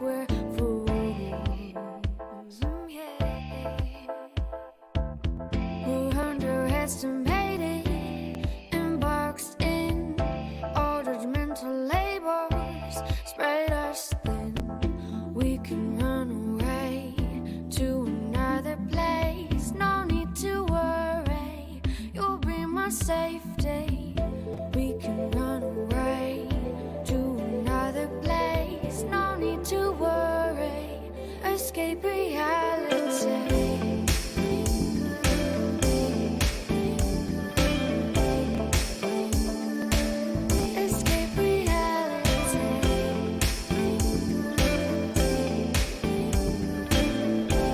we're fools. We're underestimated and boxed in. All judgmental labels spread us thin. We can run away to another place. No need to worry, you'll be my safety. We can run away to another place. No need to worry, escape reality. Escape reality.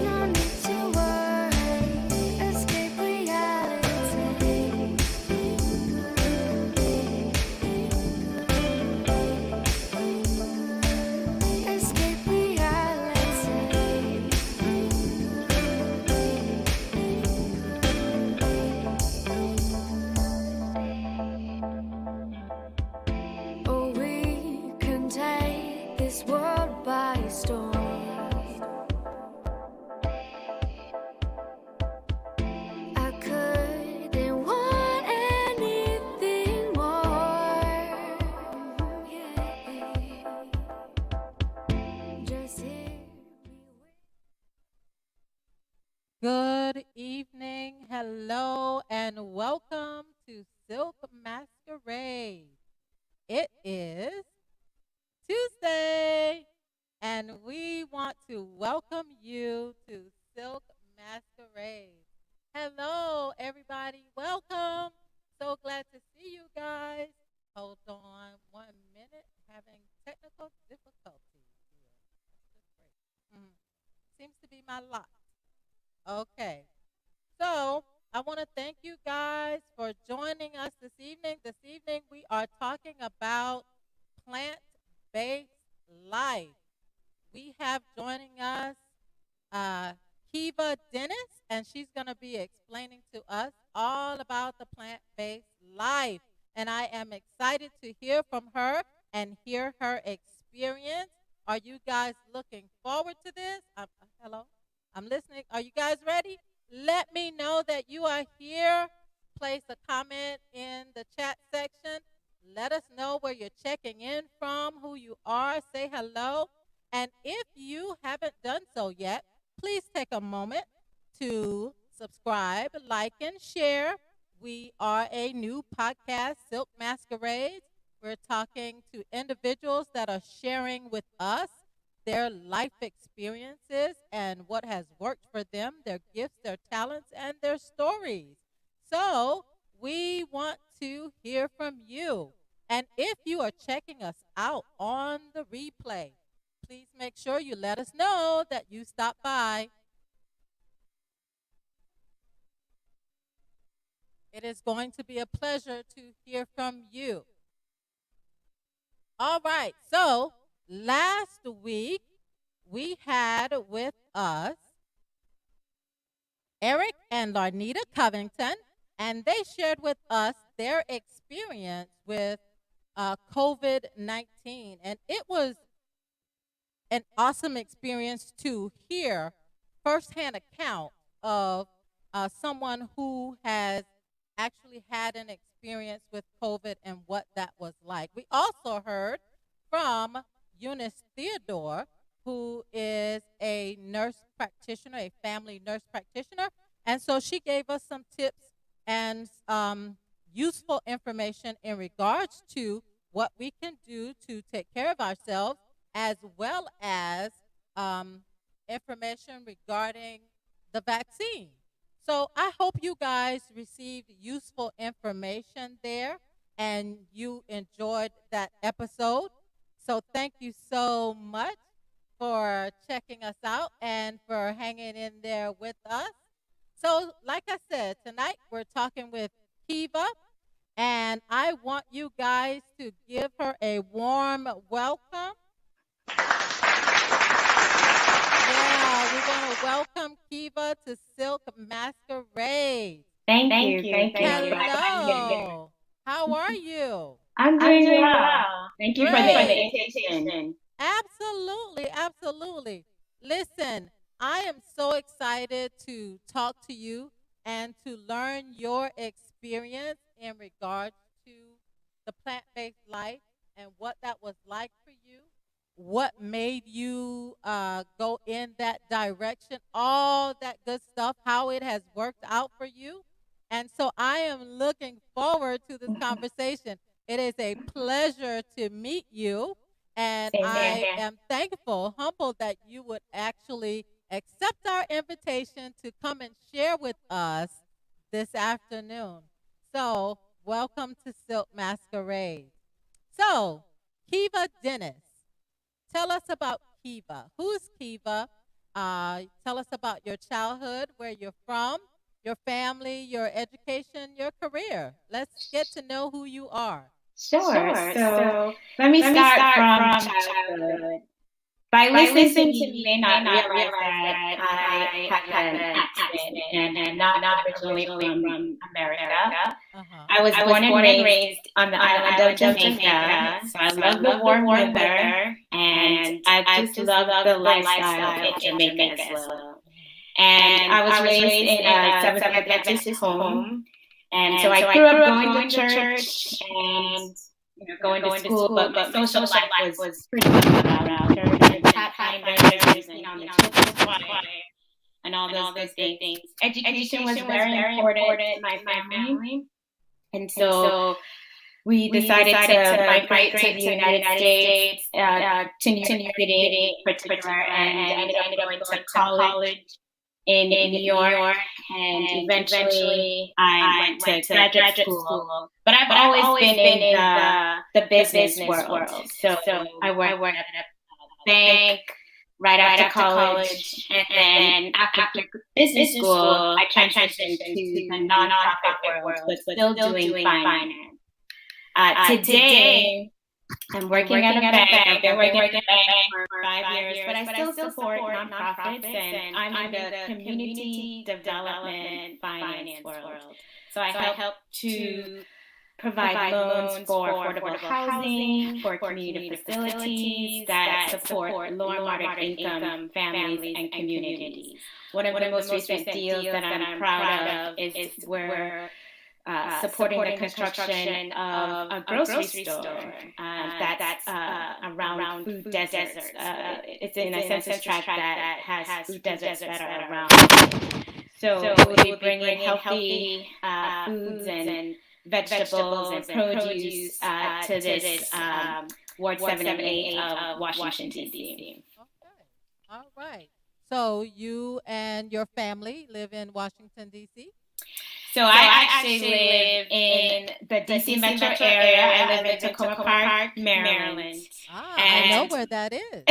No need to worry, escape reality. Escape reality. Oh, we can take this world by storm. I couldn't want anything more. Just hear me. Good evening, hello, and welcome to Silk Masquerade. It is Tuesday, and we want to welcome you to Silk Masquerade. Hello, everybody. Welcome. So glad to see you guys. Hold on 1 minute. Having technical difficulties here. That's just great. Seems to be my lot. Okay. So I want to thank you guys for joining us this evening. This evening we are talking about plant-based life. We have joining us Kiva Dennis, and she's going to be explaining to us all about the plant-based life. And I am excited to hear from her and hear her experience. Are you guys looking forward to this? Hello? I'm listening. Are you guys ready? Let me know that you are here. Place a comment in the chat section. Let us know where you're checking in from, who you are. Say hello. And if you haven't done so yet, please take a moment to subscribe, like, and share. We are a new podcast, Silk Masquerades. We're talking to individuals that are sharing with us their life experiences and what has worked for them, their gifts, their talents, and their stories. So we want to hear from you. And if you are checking us out on the replay, please make sure you let us know that you stopped by. It is going to be a pleasure to hear from you. All right, so last week, we had with us Eric and Larnita Covington, and they shared with us their experience with COVID-19. And it was an awesome experience to hear firsthand account of someone who has actually had an experience with COVID and what that was like. We also heard from Eunice Theodore, who is a nurse practitioner, a family nurse practitioner. And so she gave us some tips and useful information in regards to what we can do to take care of ourselves, as well as information regarding the vaccine. So I hope you guys received useful information there and you enjoyed that episode. So thank you so much for checking us out and for hanging in there with us. So like I said, tonight we're talking with Kiva, and I want you guys to give her a warm welcome. Yeah, we're going to welcome Kiva to Silk Masquerade. Thank you. Thank you. Hello. How are you? I'm doing well. Thank you for the Great. invitation. Absolutely, absolutely. Listen, I am so excited to talk to you and to learn your experience in regards to the plant based life and what that was like for you, what made you go in that direction, all that good stuff, how it has worked out for you. And so I am looking forward to this conversation. It is a pleasure to meet you. And Same here. I am thankful, humbled that you would actually accept our invitation to come and share with us this afternoon. So, welcome to Silk Masquerade. So, Kiva Dennis, tell us about Kiva. Who's Kiva? Tell us about your childhood, where you're from, your family, your education, your career. Let's get to know who you are. Sure. Sure. So So let me let me start start from from childhood. childhood. By By listening to listening me, to you me, may you may not not realize realize that that I I had had an an accent accent and and am not not originally originally from from America. America. Uh-huh. I was I was born and born and raised raised on the on the island of island of Jamaica, Jamaica, so I so I love the love the warm warm weather, weather, and and I I just just love love the the lifestyle lifestyle in in Jamaica Jamaica as as well. well. And And I was I was raised raised in in a a Seventh-day Seventh Day Adventist Adventist home, home, and so and I so I grew up grew up going to going to church church and and going to going to school, school, but my but my social social life life was was pretty pretty much much around around church church and and Pathfinders and pathfinders being and on the being on the children's children's choir choir and all and those all good those good things. things. Education was Education was very very important important to my to my family, family. and And so so we we decided decided to to migrate to migrate the to the United United States, States, to New to York New York City in City in particular, particular, and and ended up ended up going to going to college college in in New New York, York, and and eventually eventually I I went went to to graduate graduate school. school. But I've But I've always always been been in in the the business business world. world. So So I I worked worked at at a a bank bank right right after after college, college, and and then then after after business business school, school, I I transitioned transitioned to the to the nonprofit nonprofit world, world, but but still still doing doing finance. finance. Today, Today, I'm I'm working at a working at a bank. I've bank. been I've been working at working a at a bank bank for for 5 years, 5 but years, I but I still still support support nonprofits, nonprofits, and and I'm in I'm in the the community community development development finance finance world. world. So I So I help help to to provide provide loans loans for for affordable affordable housing, housing, for for community community facilities facilities that that support support low and low and moderate moderate income income families families and and communities. communities. One of One the of the most most recent recent deals that deals that I'm I'm proud proud of of is is we're we're supporting the supporting the construction construction of of a a grocery grocery store store that's that's around around food food deserts. deserts. It's in It's a in a census census tract tract that that has has food food deserts that deserts that are are around around it. it. So So it it will will be be bringing bringing healthy healthy foods foods and and vegetables and vegetables and produce produce to to this this Ward Ward 7 and 7 and 8 8 of of Washington, Washington, D.C. D.C. Okay. All right. So you and your family live in Washington, D.C.? So So I I actually actually live live in in the the DC DC metro metro area. area. I I live in live in Tacoma Tacoma Park, Park, Maryland. Maryland. I know And where that is.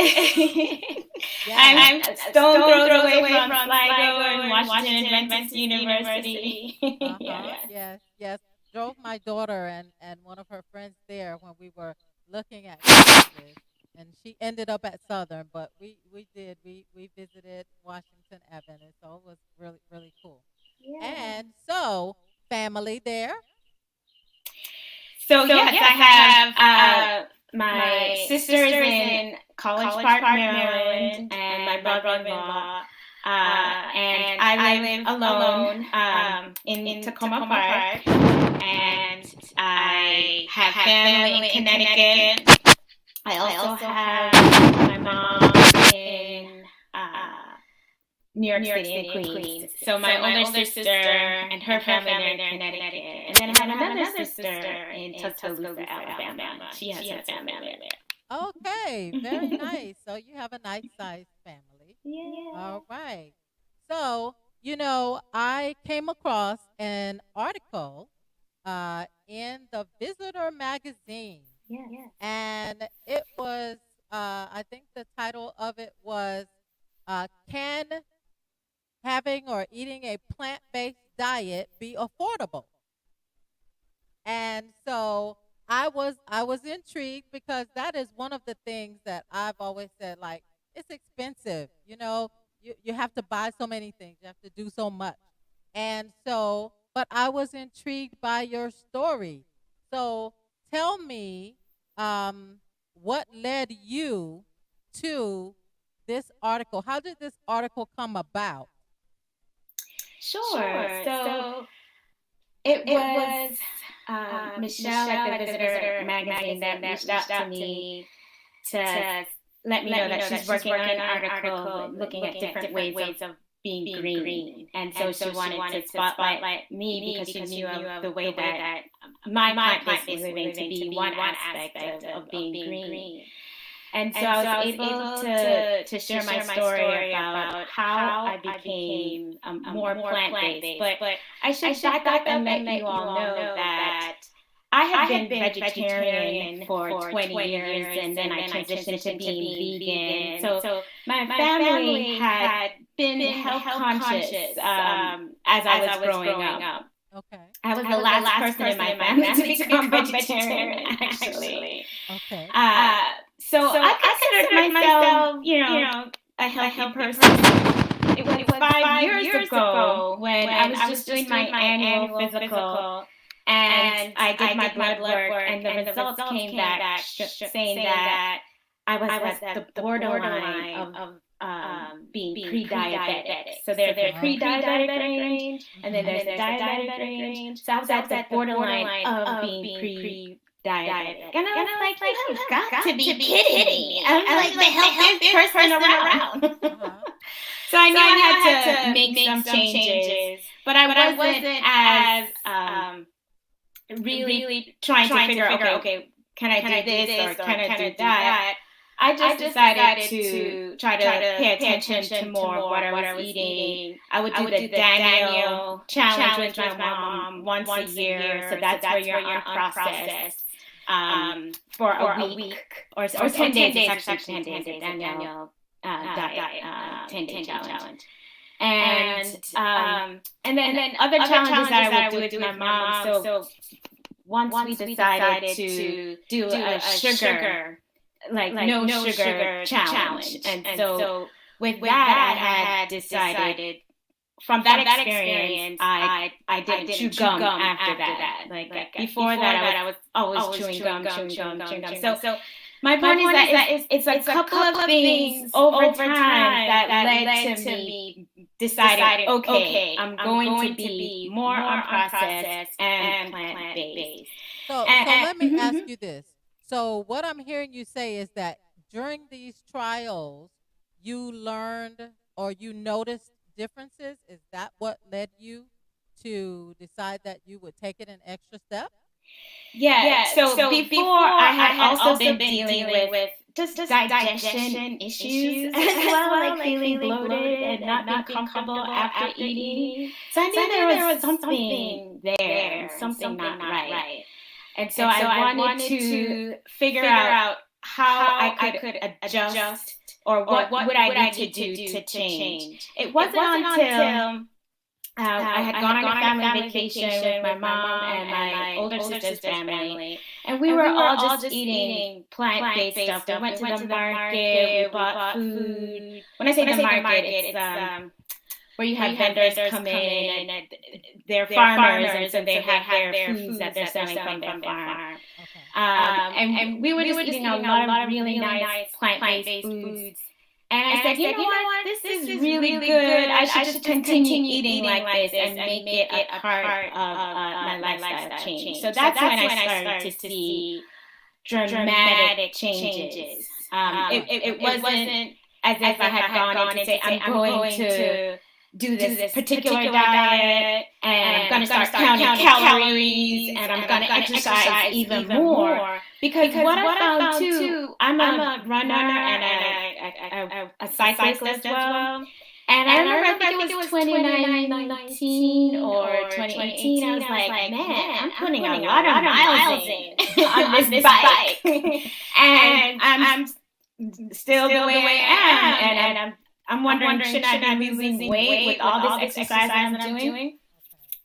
I'm Yes. I'm a a stone stone throws throws away away from from Sligo Sligo and and Washington Washington Adventist Adventist University. University. Uh-huh. Yes. Yes. Yes. Drove my daughter and one of her friends there when we were looking at colleges. And she ended up at Southern, but we did. We visited Washington Avenue, so it was really, really cool. Yeah. And so, family there. So So yes, yes, I I have have my my sisters sisters in in College College Park, Park, Maryland, Maryland, and my and my brother-in-law. brother-in-law. And And I I live live alone alone in in Tacoma Tacoma Park, Park, and and I I have have family in family in Connecticut. Connecticut. I I also also have have my my mom mom in in uh, uh, New York New York City in City in Queens. Queens. So my So my older older sister sister and her and her family there family in there in Connecticut. And Connecticut. then I And have then I have another another sister sister in in Tuscaloosa, Tuscaloosa, Alabama. Alabama. She has She her has her family family there. Okay, very there. nice. So you have a nice sized family. Yeah. All right. So, I came across an article in the Visitor magazine, Yes. and it was, I think the title of it was, Can Having or Eating a Plant Based Diet Be Affordable? And so I was intrigued because that is one of the things that I've always said, like, it's expensive. You have to buy so many things. You have to do so much. And so, but I was intrigued by your story. So tell me, what led you to this article? How did this article come about? Sure. So it was Michelle at the Visitor magazine that reached out to me to let me know that she's working on an article looking at different ways of being green. And so she wanted to spotlight me because she knew of the way that my plant is living to be one aspect of being green. And so I was able to share my story about how I became more plant-based. But I should back up and let you all know that I have been vegetarian for 20 years, and then I transitioned to being vegan. So my family had been health conscious as I was growing up. Okay. I was the last person in my family to become vegetarian, actually. Okay. So I considered myself, a healthy person. It was 5 years ago when I was just doing my annual physical, and I did my blood work, and the results came back saying that I was at the borderline of being pre-diabetic. So there's pre-diabetic range, and then there's the diabetic range. So I was at the borderline of being pre-diabetic. And I was like, you've got to be kidding me. I'm like the healthiest person around. So I knew I had to make some changes, but I wasn't as really trying to figure out, okay, can I do this or can I do that? I just decided to try to pay attention to more what I was eating. I would do the Daniel challenge with my mom once a year. So that's where you're unprocessed for a week or 10 days. It's actually 10 days, the Daniel diet, 10-day challenge. And then other challenges that I would do with my mom. So once we decided to do a sugar, like no sugar challenge. And so with that, I had decided from that experience, I didn't chew gum after that. Like before that, I was always chewing gum. So my point is that it's a couple of things over time that led to me deciding, okay, I'm going to be more unprocessed and plant-based. So let me ask you this. So what I'm hearing you say is that during these trials, you learned or you noticed differences. Is that what led you to decide that you would take it an extra step? Yeah. So before I had also been dealing with just digestion issues as well, like feeling bloated and not being comfortable after eating. So I knew there was something there, something not right. And so I wanted to figure out how I could adjust or what would I need to do to change. It wasn't until I had gone on a family vacation with my mom and my older sister's family, and we were all just eating plant-based stuff. We went to the market, we bought food. When I say the market, it's where you have vendors come in and they're farmers, and so they have their foods that they're selling from their farm. And we were just eating a lot of really nice plant-based foods. And I said, you know what, this is really good. I should just continue eating like this and make it a part of my lifestyle change. So that's when I started to see dramatic changes. It wasn't as if I had gone in to say, I'm going to do this particular diet, and I'm going to start counting calories, and I'm going to exercise even more. Because what I found too, I'm a runner and a cyclist as well. And I remember, I think it was 2019 or 2018, I was like, man, I'm putting a lot of miles in on this bike. And I'm still the way I am. And I'm wondering, should I be losing weight with all this exercise that I'm doing?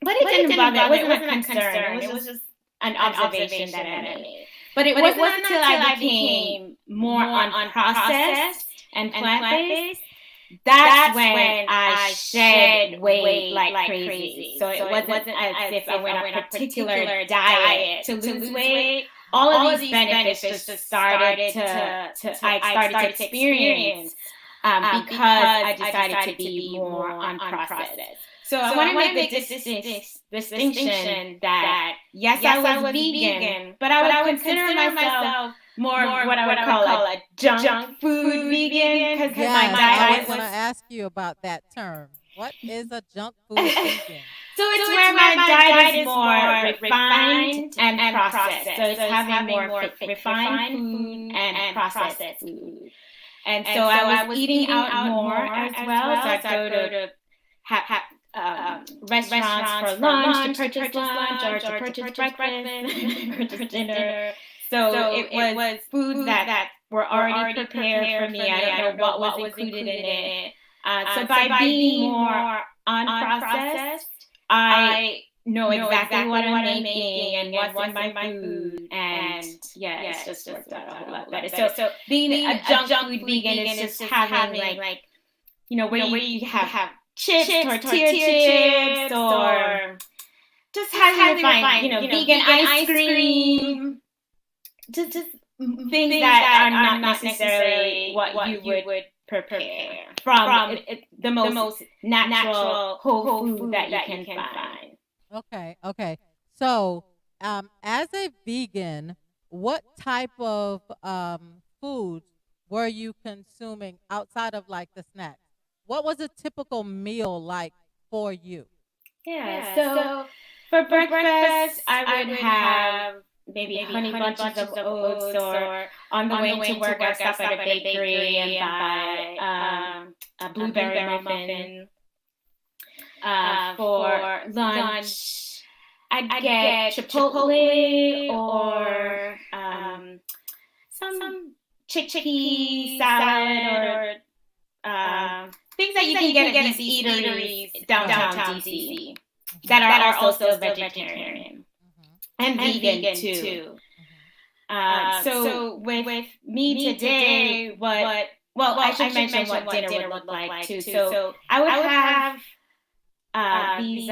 But it didn't bother. It wasn't a concern. It was just an observation that I made. But it wasn't until I became more unprocessed and plant-based, that's when I shed weight like crazy. So it wasn't as if I went on a particular diet to lose weight. all of these benefits just started I started to experience because I decided to be more unprocessed. So I want to make this distinction that yes, I was vegan, but I would consider myself more what I would call a junk food vegan because my Yes, I diet was going to was. ask you about that term. What is a junk food vegan? So it's where my diet is more refined and processed. So it's having more refined food and processed food. And so I was eating out more as well. So I'd go to restaurants for lunch, to purchase lunch, or to purchase breakfast, purchase dinner. So it was food that were already prepared for me. I don't know what was included in it. So by being more unprocessed, I know exactly what I'm making and what's in my food. And it's just worked out a whole lot better. So being a junk food vegan is just having like where you have chips, tortilla chips, or just having to find vegan ice cream. Just things that are not necessarily what you would prepare from the most natural whole food that you can find. Okay. So, as a vegan, what type of foods were you consuming outside of like the snacks? What was a typical meal like for you? Yeah. So for breakfast, I would have maybe honey bunches of oats, or on the way to work, I stop at a bakery and buy a blueberry muffin. For lunch, I'd get Chipotle or some chickpea salad, or things that you can get at these eateries downtown DC that are also vegetarian. And vegan too. So with me today, I should mention what dinner would look like too. So I would have these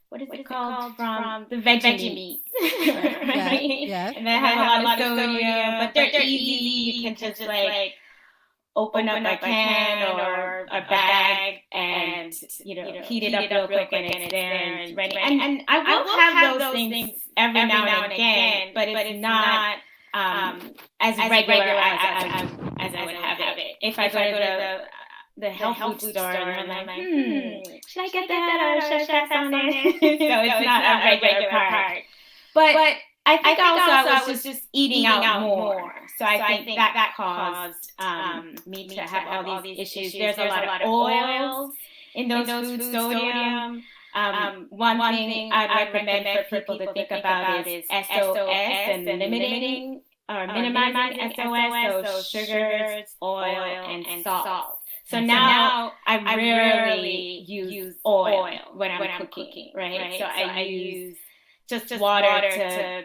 what is it called from the veggie meats, right? Yes. And they have a lot of sodium, but they're easy. You can just like open up a can or a bag and heat it up real quick and it's there and it's ready. And I will have those things every now and again, but it's not as regular as I would have it. If I go to the health food store and I'm like, should I get that or should I pass on it? So it's not a regular part. But I think also I was just eating out more. So I think that caused me to have all these issues. There's a lot of oils in those foods, sodium. One thing I'd recommend for people to think about is SOS and limiting or minimizing SOS, so sugars, oil, and salt. So now I rarely use oil when I'm cooking, right? So I use just water to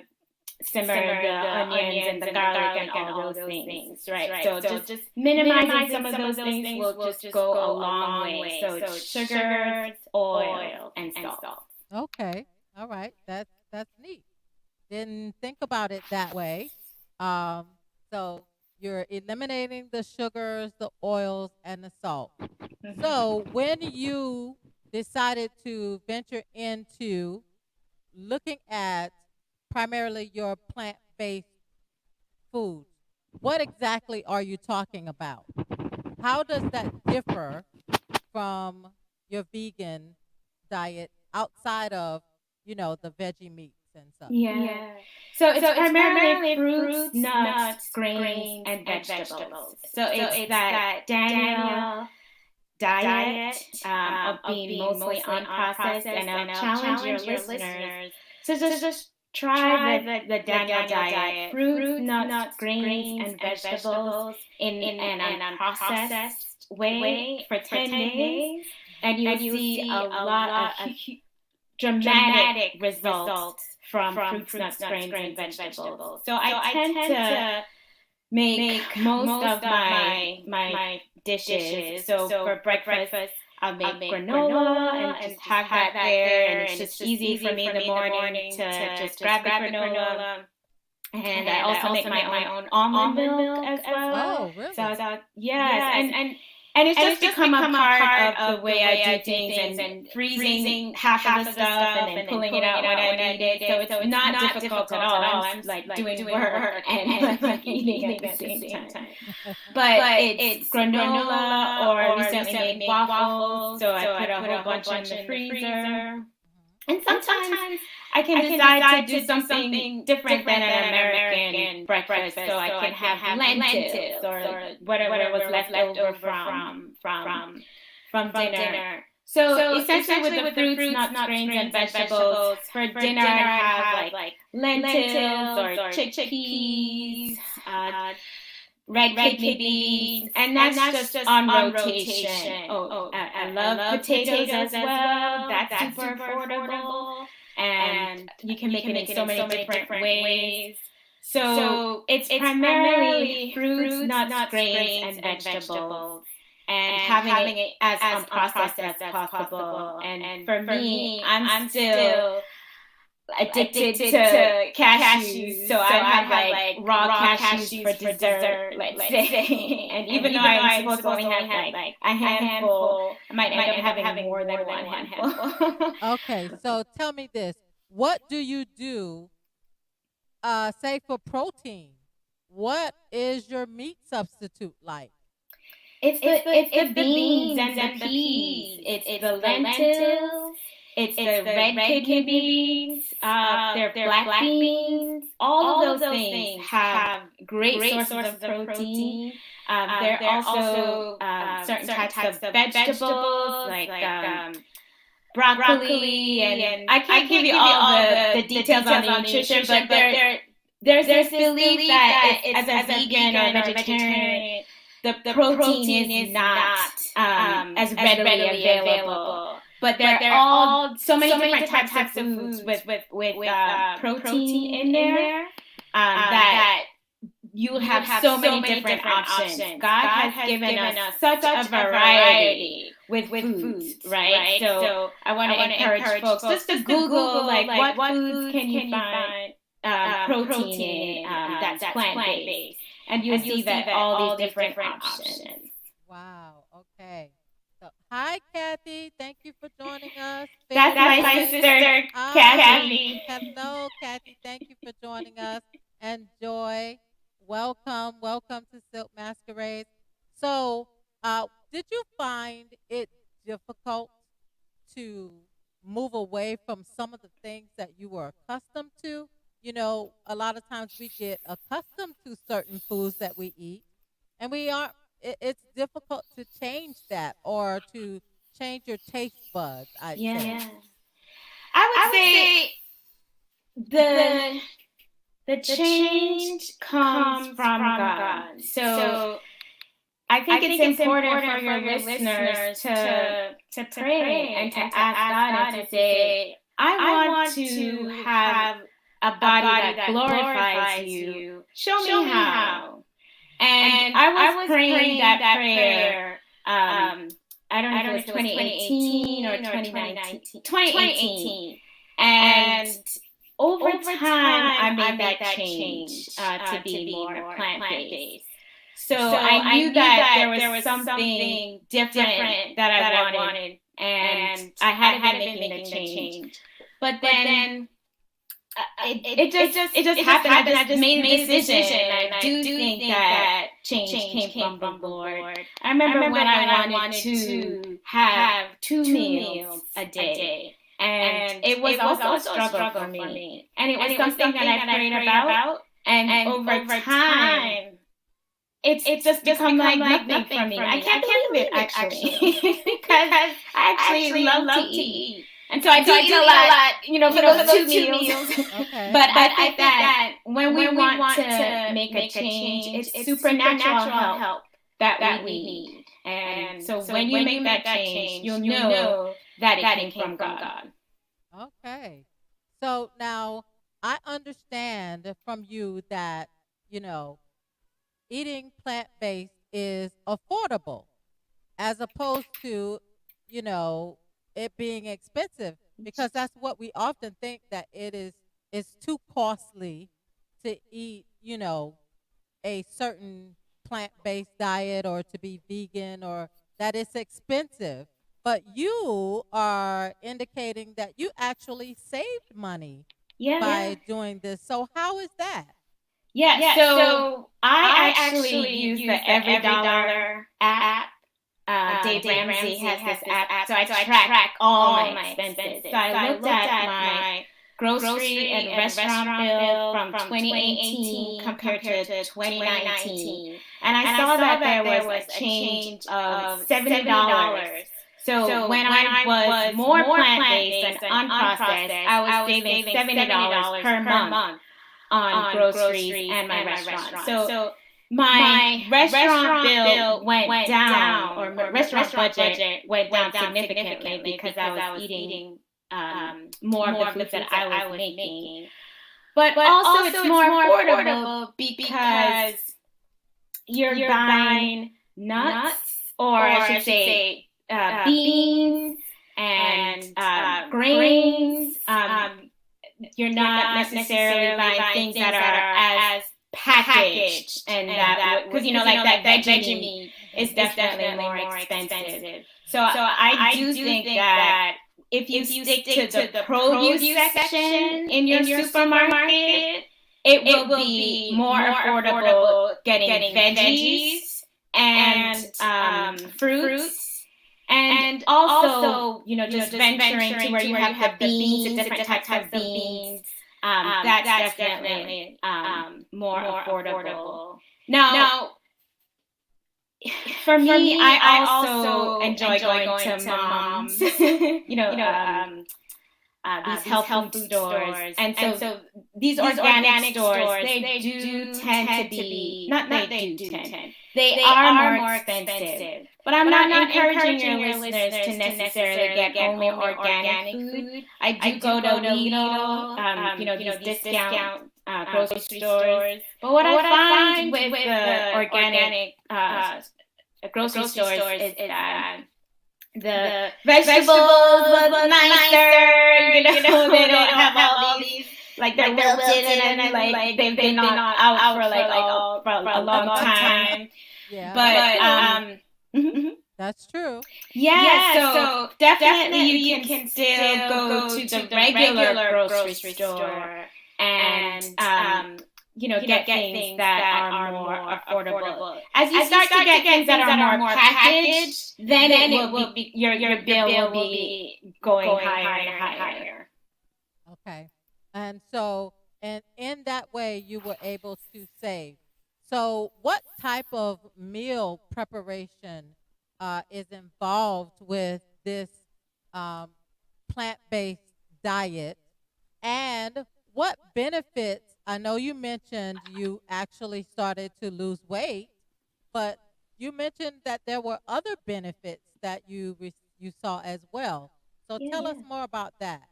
simmer the onions and the garlic and all those things, right? So just minimizing some of those things will just go a long way. So it's sugars, oil, and salt. Okay. All right. That's neat. Didn't think about it that way. So you're eliminating the sugars, the oils, and the salt. So when you decided to venture into looking at primarily your plant-based foods, what exactly are you talking about? How does that differ from your vegan diet outside of, the veggie meats and stuff? Yeah. So it's primarily fruits, nuts, grains, and vegetables. So it's that Daniel diet of being mostly unprocessed, and I'll challenge your listeners to just try the Daniel diet, fruits, nuts, grains, and vegetables in an unprocessed way for 10 days, and you'll see a lot of dramatic results from fruits, nuts, grains, and vegetables. So I tend to make most of my dishes. So for breakfast, I'll make granola and just have that there, and it's just easy for me in the morning to just grab the granola, And I also make my own almond milk as well. Oh, really? So yes, and it's just become a part of the way I do things, and freezing half of the stuff and then pulling it out when I need it. So it's not difficult at all. I'm like doing work and like eating at the same time. But it's granola, or recently made waffles. So I put a whole bunch in the freezer. And sometimes I can decide to do something different than an American breakfast. So I can have lentils or whatever was left over from dinner. So essentially with the fruits, nuts, grains, and vegetables, for dinner I have like lentils or chickpeas, red kidney beans, and that's just on rotation. I love potatoes as well. That's super affordable, and you can make it in so many different ways. So it's primarily fruits, nuts, grains, and vegetables, and having it as unprocessed as possible. And for me, I'm still addicted to cashews, so I have like raw cashews for dessert, let's say. And even though I'm supposed to only have like a handful, I might end up having more than one handful. Okay, so tell me this. What do you do, say, for protein? What is your meat substitute like? It's the beans and the peas. It's the lentils. It's the red kidney beans. They're black beans. All of those things have great sources of protein. There are also certain types of vegetables like broccoli, and I can't give you all the details on the nutrition, but there's this belief that as a vegan or vegetarian, the protein is not as readily available. But there are all so many different types of foods with protein in there that you have so many different options. God has given us such a variety with foods, right? So I want to encourage folks just to Google like what foods can you find protein in that's plant-based, and you'll see that all these different options. Wow, okay. So, hi, Kathy. Thank you for joining us. That's my sister, Kathy. Hello, Kathy. Thank you for joining us. And Joy, welcome to Silk Masquerades. So, did you find it difficult to move away from some of the things that you were accustomed to? You know, a lot of times we get accustomed to certain foods that we eat, and we aren't. It's difficult to change that or to change your taste buds. I'd say. I would say the change comes from God. So I think it's important for your listeners to pray and to ask God and to say, I want to have a body that glorifies you. Show me how. And I was praying that prayer, I don't know if it was 2018 or 2019. 2018. And over time, I made that change to be more plant-based. So I knew that there was something different that I wanted, and I had been making the change. But then it just happened. I just made a decision, and I do think that change came from the Lord. I remember when I wanted to have 2 meals a day. And it was also a struggle for me. And it was something that I prayed about. And over time, it's just become like nothing for me. I can't believe it, actually. Because I actually love to eat. And so I do eat a lot, for those 2 meals. Okay. But I think that when we want to make a change, it's supernatural help that we need. And so when you make that change, you'll know that it came from God. Okay. So now I understand from you that, eating plant-based is affordable as opposed to, it being expensive, because that's what we often think, that it's too costly to eat, a certain plant-based diet or to be vegan or that it's expensive. But you are indicating that you actually saved money Yeah. by doing this. So how is that? Yeah. So I actually use the Every Dollar app. Dave Ramsey has this app, so I track all my expenses. So I looked at my grocery and restaurant bill from 2018 compared to 2019, and I saw that there was a change of $70. So when I was more plant-based and unprocessed, I was saving $70 per month on groceries and my restaurant. So my restaurant bill went down, or my restaurant budget went down significantly because I was eating more of the food that I was making. But also it's more affordable because you're buying nuts, or I should say beans and grains. You're not necessarily buying things that are as packaged, and that because like that veggie meat is definitely more expensive. So I do think that if you stick to the produce section in your supermarket, it will be more affordable getting veggies and fruits. And also, just venturing to where you have the beans, the different types of beans. That's definitely more affordable. Now, for me, I also enjoy going to Mom's, these health food stores. And so these organic stores, they do tend to be, they are more expensive. But I'm not encouraging your listeners to necessarily get only organic food. I do go to Lidl, these discount grocery stores. But what I find with the organic grocery stores is that the vegetables look nicer. They don't have all these, like they're wilted and like they've been out for a long time. Yeah. But that's true. Yeah, so definitely you can still go to the regular grocery store and get things that are more affordable. As you start to get things that are more packaged, then it will be your bill will be going higher and higher. Okay. And so, and in that way, you were able to save. So, what type of meal preparation is involved with this plant-based diet, and what benefits? I know you mentioned you actually started to lose weight, but you mentioned that there were other benefits that you saw as well. So tell us more about that.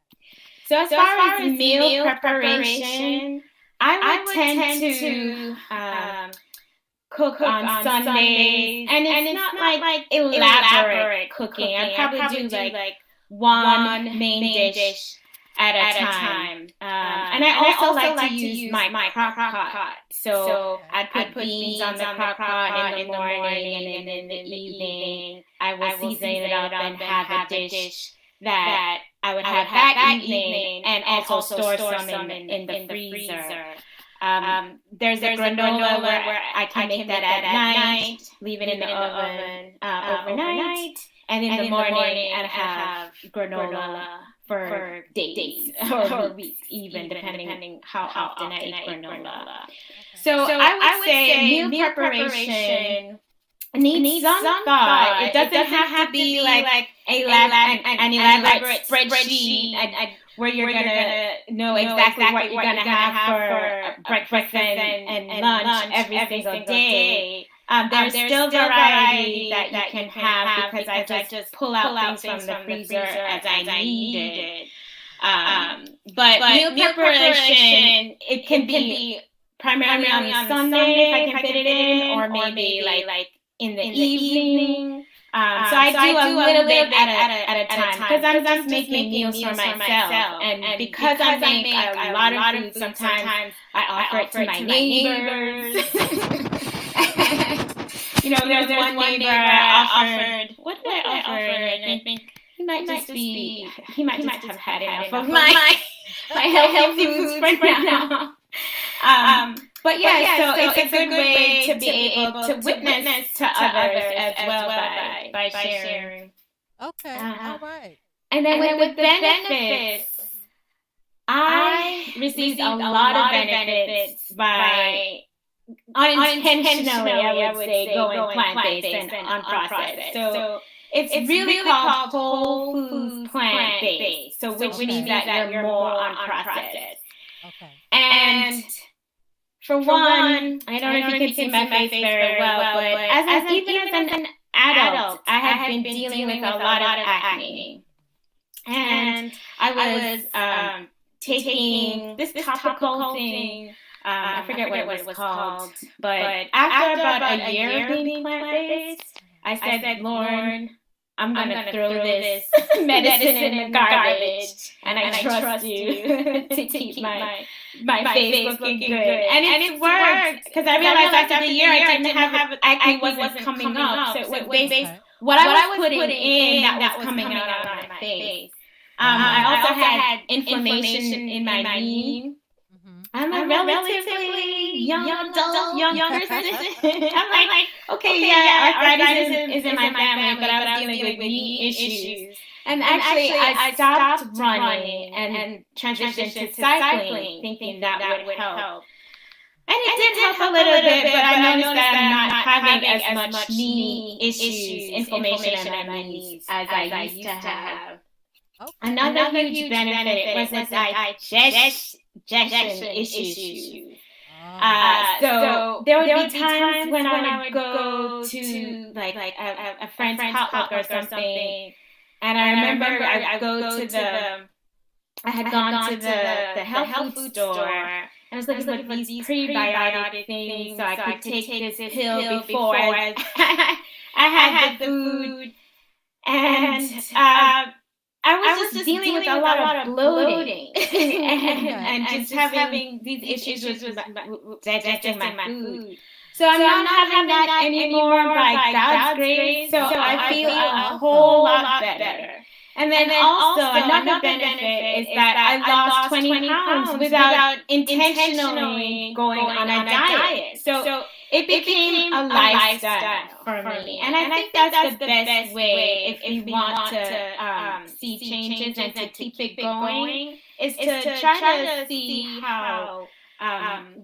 So as far as meal preparation, I would tend to cook on Sundays, and it's not like elaborate cooking. I probably do like one main dish at a time. And I also like to use my crock pot. So I'd put beans on the crock pot in the morning, and then in the evening I will season it up and have a dish that I would have that evening, and also store some in the freezer. There's a granola where I can make that at night, leave it in the oven overnight, and in the morning and have granola for days or weeks, even depending how often I eat granola. So I would say meal preparation needs some thought. It doesn't have to be like an elaborate spreadsheet where you're gonna know exactly what you're gonna have for breakfast and lunch every single day. There's still variety that you can have because I just pull out things from the freezer as I need it. But meal preparation, it can be primarily on Sunday if I can fit it in, or maybe like in the evening. So I do a little bit at a time because I'm just making meals for myself. And because I make a lot of food, sometimes I offer it to my neighbors. There's one neighbor I offered. What did I offer? And I think he might have had enough of my healthy foods right now. But so it's a good way to be able to witness to others as well by sharing. Okay, all right. And then with the benefits, I received a lot of benefits by unintentionally, I would say, going plant-based and unprocessed. So it's really called whole foods plant-based, so which means that you're more unprocessed. Okay. And for one, I don't know if you can see my face very well, but even as an adult, I had been dealing with a lot of acne. And I was taking this topical thing. I forget what it was called. But after about a year of being plant-based, I said, Lord, I'm going to throw this medicine in the garbage, and I trust you to keep my face looking good. And it worked, because I realized after the year I didn't have acne wasn't coming up. So it was based what I was putting in that was coming out on my face. I also had inflammation in my knee. I'm a relatively young person. I'm like, okay, arthritis is in my family, but I was dealing with knee issues. And actually, I stopped running and transitioned to cycling, thinking that would help. And it did help a little bit, but I noticed that I'm not having as much knee issues, inflammation in my knees as I used to have. Okay. Another huge benefit was that digestion issues. So there would be times when I would go to like a friend's potluck or something, and I remember I had gone to the health food store, and I was looking for these prebiotic things so I could take this pill before I had the food, and I was just dealing with a lot of bloating and just having these issues with digesting my food. So I'm not having that anymore by God's grace. So I feel a whole lot better. And then also another benefit is that I lost 20 pounds without intentionally going on a diet. So it became a lifestyle for me. And I think that's the best way if you want to see changes and to keep it going, is to try to see how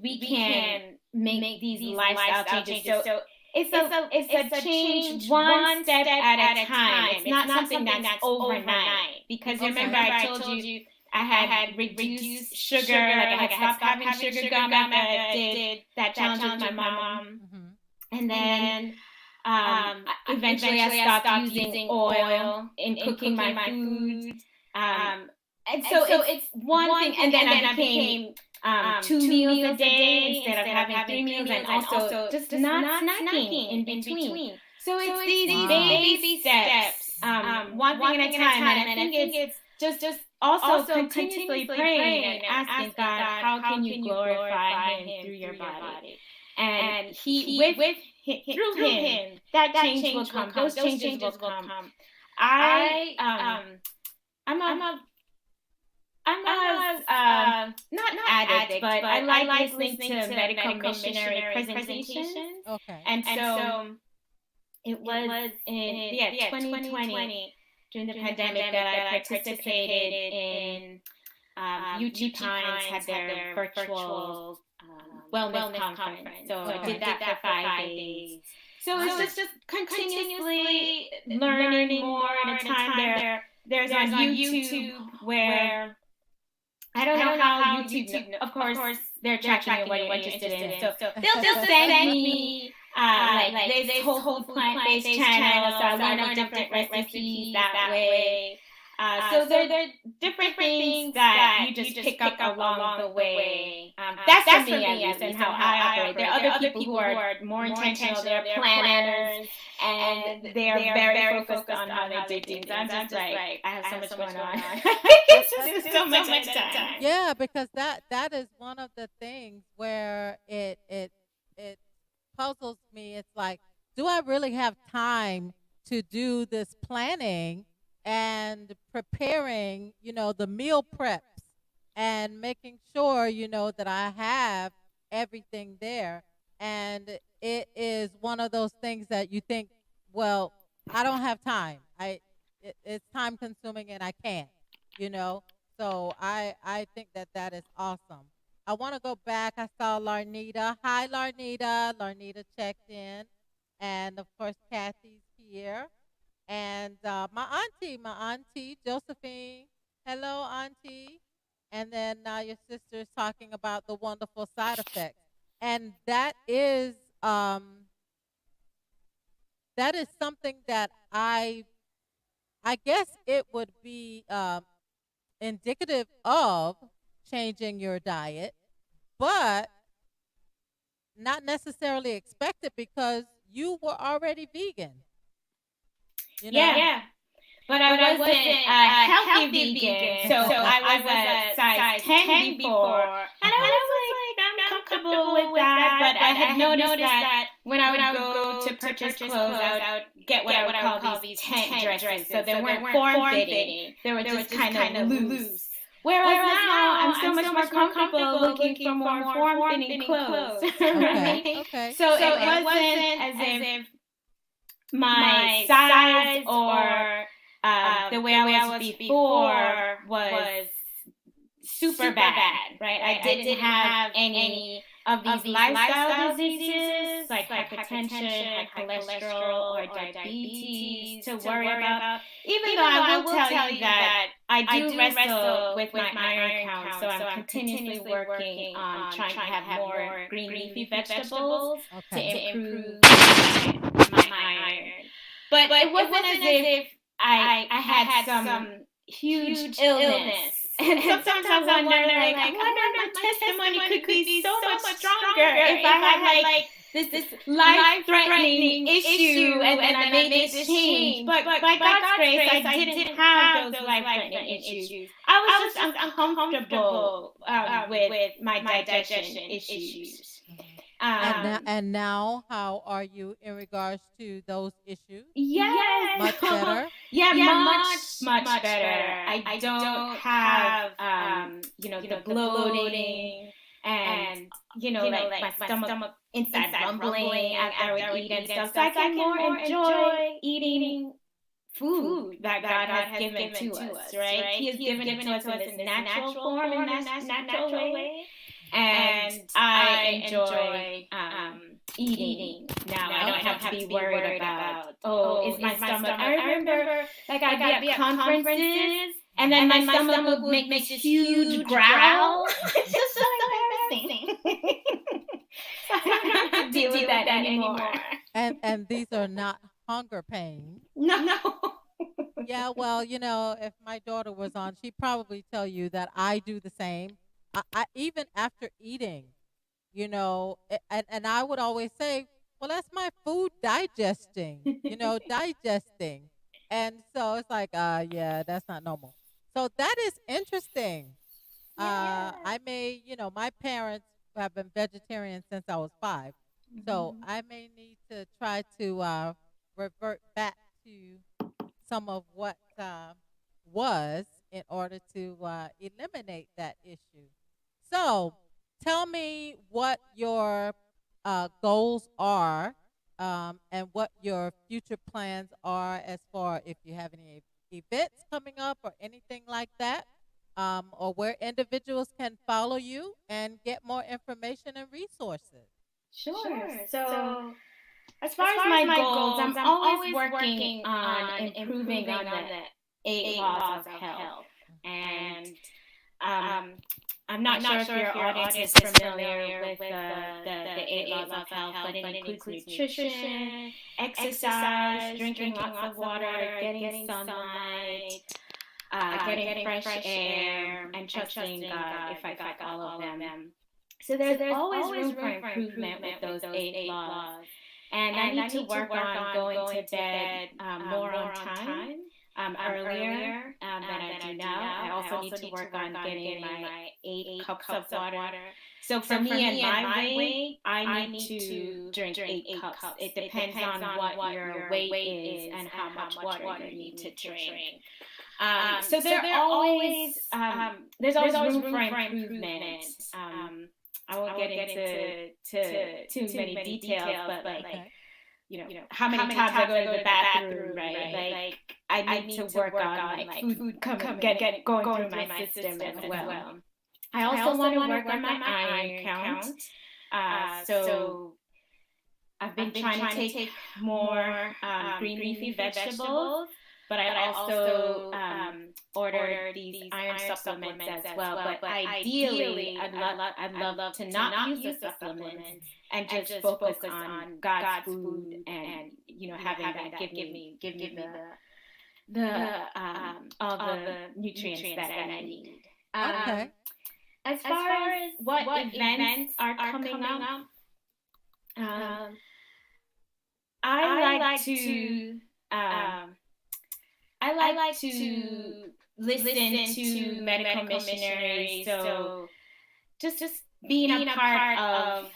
we can make these lifestyle changes. So it's a change one step at a time. It's not something that's overnight. Because remember I told you I had reduced sugar, like I had stopped having sugar gum after I did that challenge with my mom. And then eventually I stopped using oil in cooking my food. And so it's one thing, and then I became 2 meals a day instead of having 3 meals, and also just not snacking in between. So it's these baby steps, one thing at a time, and I think it's just also continuously praying and asking God, how can you glorify Him through your body? And through Him, that change will come. Those changes will come. I'm not addict, but I like listening to medical missionary presentations. Okay. And so it was in 2020 during the pandemic that I participated in UT Pines had their virtual wellness conference. So I did that for 5 days. So it's just continuously learning more at a time. There's on YouTube where I don't know how YouTube, of course, they're tracking what you're interested in. So they'll send me this whole food plant-based channel, so I learn different recipes that way. So there are different things that you just pick up along the way. That's for me at least, and how I operate. There are other people who are more intentional. They're planners, and they are very focused on how they do things. I'm just like, I have so much going on. It's just so much time. Yeah, because that is one of the things where it puzzles me. It's like, do I really have time to do this planning and preparing, the meal preps and making sure, that I have everything there. And it is one of those things that you think, well, I don't have time. It's time consuming and I can't, you know. So I think that is awesome. I want to go back. I saw Larnita. Hi, Larnita. Larnita checked in. And of course, Kathy's here. And my auntie, Josephine. Hello, auntie. And then your sister's talking about the wonderful side effects. And that is something that I guess it would be indicative of changing your diet, but not necessarily expected because you were already vegan. Yeah. But I wasn't a healthy vegan, so I was a size 10 before, and I was like, I'm comfortable with that, but I had noticed that when I would go to purchase clothes, I would get what I would call these tent dresses, so they weren't form-fitting, they were just kind of loose. Whereas now, I'm so much more comfortable looking for more form-fitting clothes, right? Okay. So it wasn't as if my size or the way I was before was super bad, right? I didn't have any of these lifestyle diseases like hypertension, high cholesterol, or diabetes to worry about. Even though I will tell you that I do wrestle with my iron count, so I'm continuously working on trying to have more green leafy vegetables to improve my iron. But it wasn't as if I had some huge illness. And sometimes I wonder, like, I wonder if my testimony could be so much stronger if I had, like, this life-threatening issue and I made this change. But by God's grace, I didn't have those life-threatening issues. I was just uncomfortable with my digestion issues. And now, how are you in regards to those issues? Yes. Much better? Yeah, much better. I don't have, the bloating and, like my stomach inside rumbling after I would eat and stuff. So I can more enjoy eating food that God has given to us, right? He has given it to us in this natural form, in this natural way. And I enjoy eating now. I don't have to be worried about, is my stomach. I remember, like, I'd be at conferences, and then my stomach would make this huge growl. It's just so embarrassing. I don't have to deal with that anymore. And these are not hunger pains. No. Yeah, well, if my daughter was on, she'd probably tell you that I do the same. I even after eating, and I would always say, well, that's my food digesting, digesting. And so it's like, yeah, that's not normal. So that is interesting. I may, my parents have been vegetarian since I was 5. So I may need to try to revert back to some of what was in order to eliminate that issue. So tell me what your goals are and what your future plans are as far if you have any events coming up or anything like that, or where individuals can follow you and get more information and resources. Sure. So as far as my goals, I'm always working on improving on the 8 laws of health. And I'm not sure if your audience is familiar with the 8 laws of health, but it includes nutrition, exercise, drinking lots of water, getting sunlight, getting fresh air, and trusting God if I got all of them. So there's always room for improvement with those 8 laws. And I need to work on going to bed more on time, earlier than I do now. I also need to work on getting my 8 cups of water. So for me and my weight, I need to drink 8 cups. It depends on what your weight is and how much water you need to drink. So there's always room for improvement. I won't get into too many details, but like, how many times I go to the bathroom, right? Like I need to work on like food going through my system as well. I also want to work on my iron count. So I've been trying to take more green leafy vegetables. But I also ordered these iron supplements as well. But ideally, I'd love to not use the supplements and just focus on God's food and having that give me the all the nutrients that I need. Okay. As far as what events are coming up, I like to listen to medical missionaries. So just being a part of,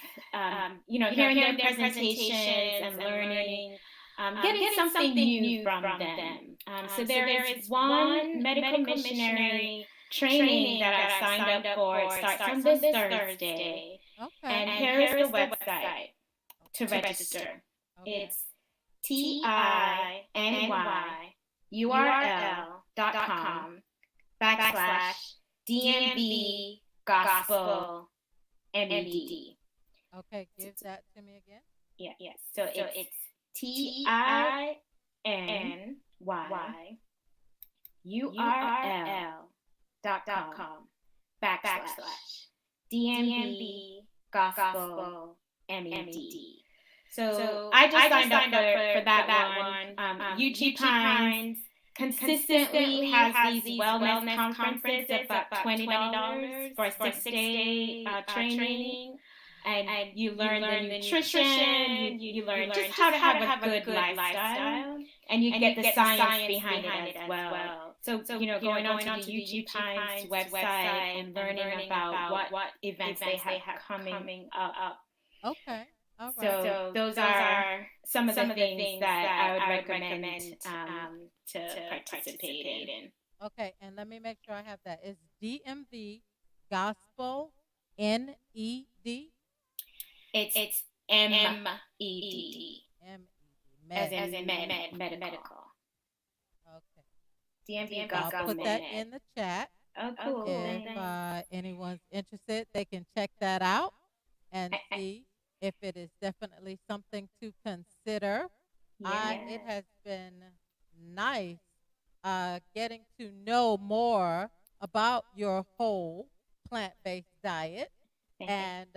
hearing their presentations and learning, getting something new from them. So there is one medical missionary training that I've signed up for. It starts on this Thursday. Okay. And here is the website to register. It's TINYURL.com/DMV Gospel MED. Okay, give that to me again. Yes. So it's TINYURL.com/DMV Gospel MED. So I just signed up for that one. UG Pines consistently has these wellness conferences, about $20 for a 6-day training. And you learn the nutrition, you learn just how to have a good lifestyle, and you get the science behind it as well. So going on to the UG Pines website and learning about what events they have coming up. Okay. All right. So those are some of the things that I would recommend to participate in. Okay, and let me make sure I have that. It's DMV Gospel NED. It's MED. MED. As in medical. Okay. DMV I'll Gospel put that in the chat. Oh, cool. If anyone's interested, they can check that out and see if it is definitely something to consider. It has been nice getting to know more about your whole plant-based diet and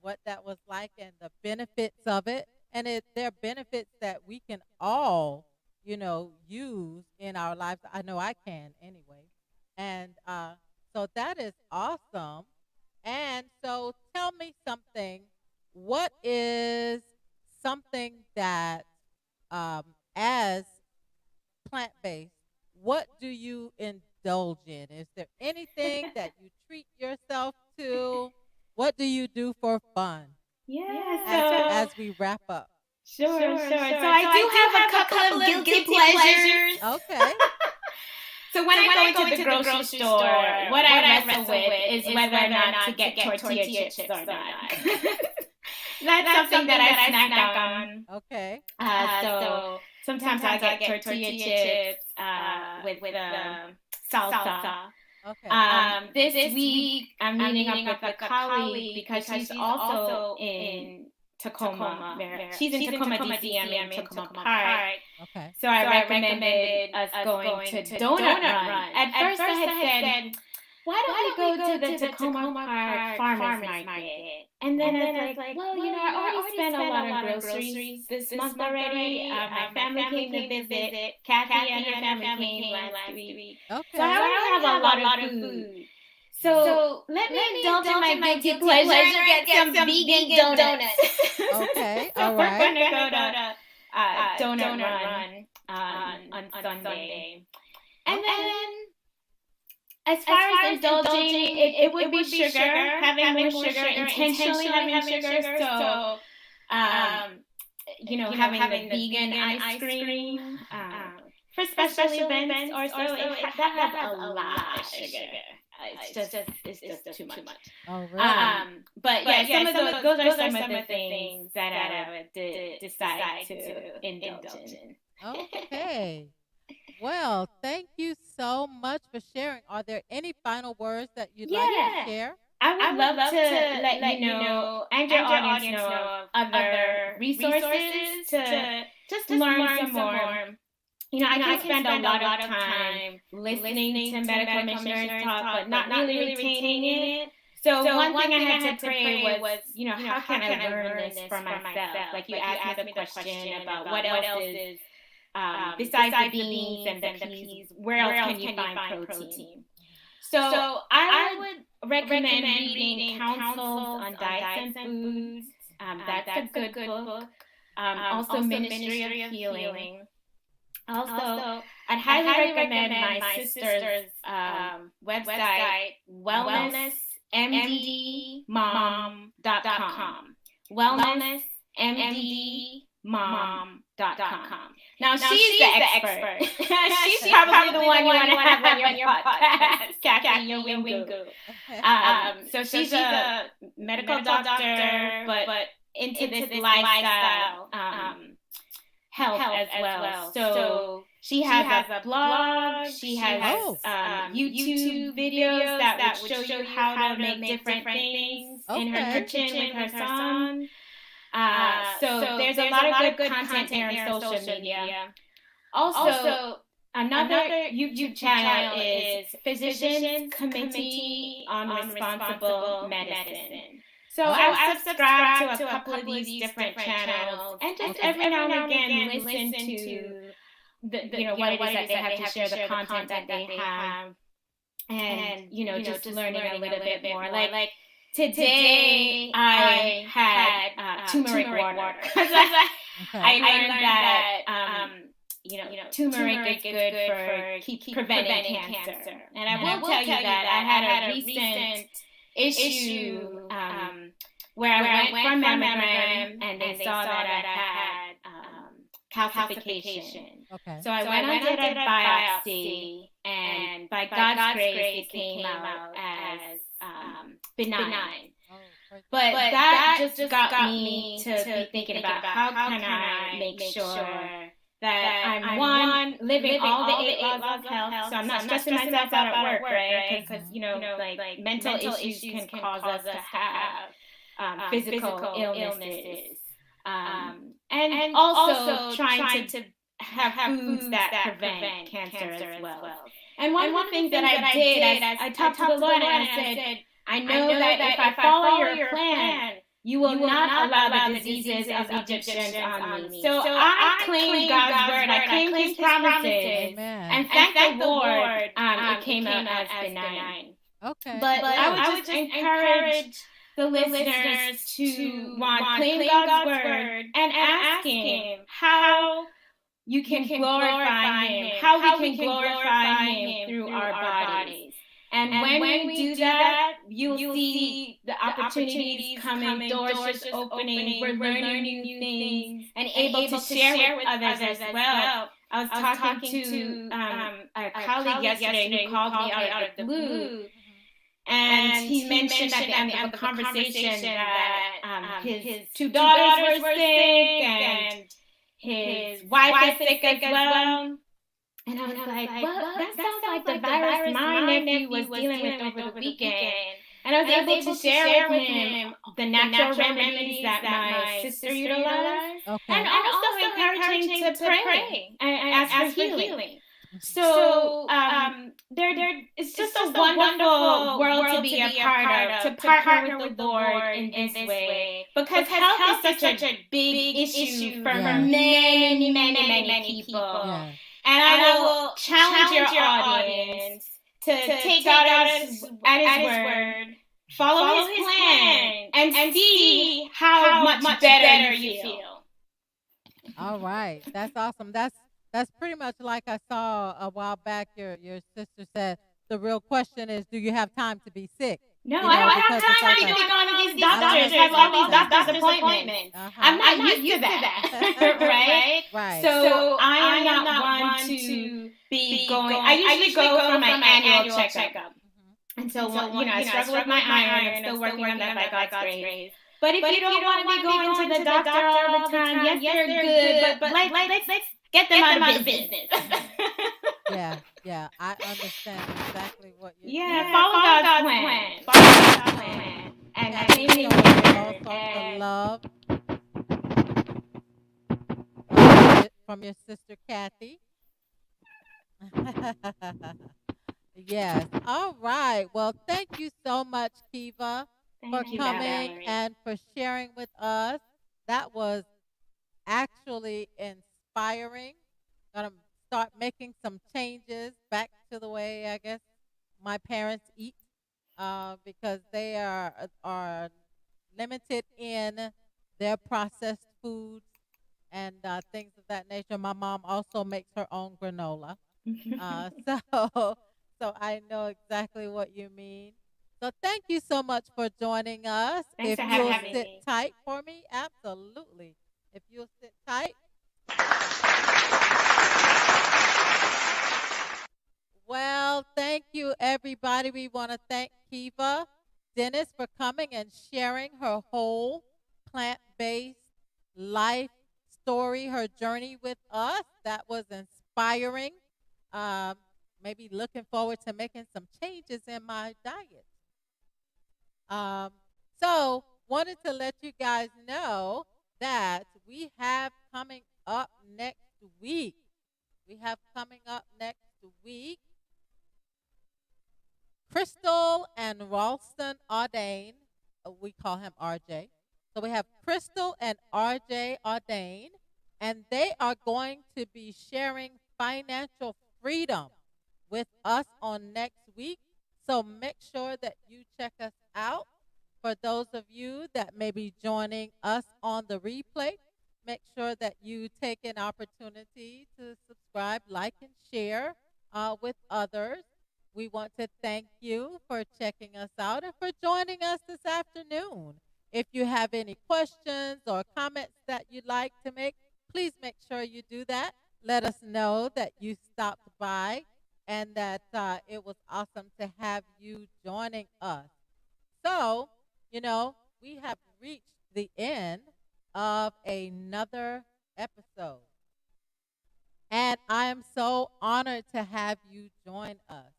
what that was like and the benefits of it. And there are benefits that we can all, use in our lives. I know I can anyway. And so that is awesome. And so tell me something. What is something that, as plant-based, what do you indulge in? Is there anything that you treat yourself to? What do you do for fun? Yes. As we wrap up. Sure. So I do have a couple of guilty pleasures. Okay. So when I go to the grocery store, what I wrestle with is whether or not to get tortilla chips or not. That's something that I snack on. Okay. So sometimes I get tortilla chips with salsa. Okay. This week I'm meeting up with a colleague because she's also in Tacoma. She's in Tacoma, DC. I'm in Tacoma Park. Okay. So I recommended us going to Donut Run. At first I had said, why don't we go to the Tacoma Park Farmers Market? And then I was like, well, I already spent a lot of groceries this month already. My family came to visit. Kathy and her family came last week. Okay. So I already have a lot of food. So let me indulge in my guilty pleasure and get some vegan donuts. Okay, So all we're right. gonna go to donut run on Sunday. And then as far as indulging, it would be sugar, having more sugar, intentionally having sugar. So, having the vegan ice cream for special events or so, that has a lot of sugar. It's just too much. Oh, really? But some of those are some of the things that I would decide to indulge in. Okay. Well, thank you so much for sharing. Are there any final words that you'd like to share? I would love to let you know and your audience know of other resources to just learn some more. I can spend a lot of time listening to medical missionaries talk, but not really retaining it. So one thing I had to pray was, how can I learn this for myself? Like you asked me the question about what else is, besides the beans and the peas, where else can you find protein? So I would recommend reading Counsels on Diets and Foods. That's a good book. Also Ministry of Healing. Also, I'd highly recommend my sister's website, wellnessmdmom.com. Wellnessmdmom.com. Now, she's the expert. She's probably the one you want to have on your podcast, Kathy Wingu. So she's a medical doctor, but into this lifestyle health as well. So she has a blog. She has YouTube videos that would show you how to make different things in her kitchen with her son. So there's a lot of good content there on social media. Also, another YouTube channel is Physicians Committee on Responsible Medicine. So I've subscribed to a couple of these different channels, and just every now and again listen to what it is that they have to share, the content that they have, and just learning a little bit more. Like today, I had turmeric water. I learned that turmeric is good for preventing cancer, and I will tell you that I had a recent issue where I went for a mammogram and they saw that I had calcification. Okay. So I went and did a biopsy, and by God's grace, it came out as benign. But that just got me to be thinking about how can I make sure that I'm living all the 8 laws of health, so I'm not stressing myself out at work, right? Because like mental issues can cause us to have physical illnesses, and also trying to have foods that prevent cancer as well. And one of the things that I did, I talked to the Lord and I said, I know that if I follow your plan, you will not allow the diseases of Egyptians on me. So I claim God's word. I claim His promises. Amen. And thank the Lord, it came out as benign. Okay. But I would just encourage the listeners to claim God's word and ask Him how you can glorify Him, how we can glorify Him through our bodies. And when we do that, you'll see the opportunities coming, doors just opening, we're learning new things, and able to share with others as well. I was talking to a colleague yesterday who called me out of the blue, and he mentioned at the end of the conversation that his 2 daughters were sick, and his wife is sick as well. And I was like, well, that sounds like the virus my nephew was dealing with over the weekend. And I was able to share with him the natural remedies that my sister utilized. Okay. And also encouraging to pray and ask for healing. So there it's just a wonderful world to be a part of, to partner with the Lord in this way, because health is such a big issue for many people. Yeah. And I will challenge your audience to take God at His word, follow His plan, and see how much better you feel. All right. That's awesome. That's pretty much like I saw a while back. Your sister said the real question is, do you have time to be sick? No, You I know, don't have because it's time to like be a- going to these I doctors, understand have all these that. doctor's appointments. I'm not used to that, right? Right. So I am not one to be going. I usually go for my annual checkup. Mhm. And so, I struggle with my iron. I'm still working on that by God's grace. But if you don't want to be going to the doctor all the time, yes, they're good, but let's get them out of business. Yeah, I understand exactly what you're Yeah, saying. follow God's plan. Follow God's plan. And Kathy clean showing your all sorts of and love from your sister Kathy. Yes. All right. Well, thank you so much, Kiva, for thank you, coming Valerie. and for sharing with us. That was actually inspiring. Gonna start making some changes back to the way I guess my parents eat, because they are limited in their processed foods and things of that nature. My mom also makes her own granola. So so I know exactly what you mean. So thank you so much for joining us. Thanks If for you'll having sit me. tight for me, absolutely. If you'll sit tight. Well, thank you, everybody. We want to thank Kiva Dennis for coming and sharing her whole plant-based life story, her journey with us. That was inspiring. Um, Maybe looking forward to making some changes in my diet. Um, so, wanted to let you guys know that we have coming up next week. We have coming up next week Crystal and Ralston Ardain. We call him RJ. So we have Crystal and RJ Ardain, and they are going to be sharing financial freedom with us on next week. So make sure that you check us out. For those of you that may be joining us on the replay, make sure that you take an opportunity to subscribe, like, and share with others. We want to thank you for checking us out and for joining us this afternoon. If you have any questions or comments that you'd like to make, please make sure you do that. Let us know that you stopped by and that it was awesome to have you joining us. So, we have reached the end of another episode. And I am so honored to have you join us.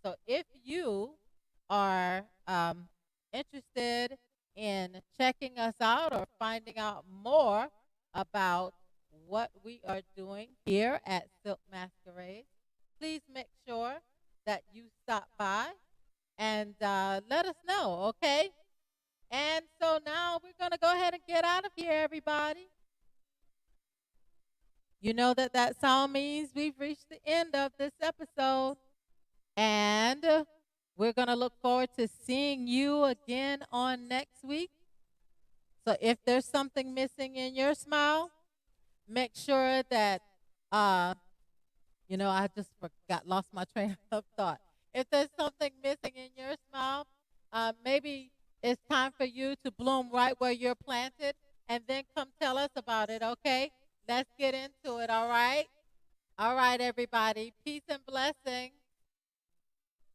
So if you are interested in checking us out or finding out more about what we are doing here at Silk Masquerade, please make sure that you stop by and let us know, okay? And so now we're going to go ahead and get out of here, everybody. You know that sound means we've reached the end of this episode. And we're going to look forward to seeing you again on next week. So if there's something missing in your smile, make sure that, I just lost my train of thought. If there's something missing in your smile, maybe it's time for you to bloom right where you're planted and then come tell us about it, okay? Let's get into it, all right? All right, everybody. Peace and blessings.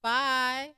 Bye.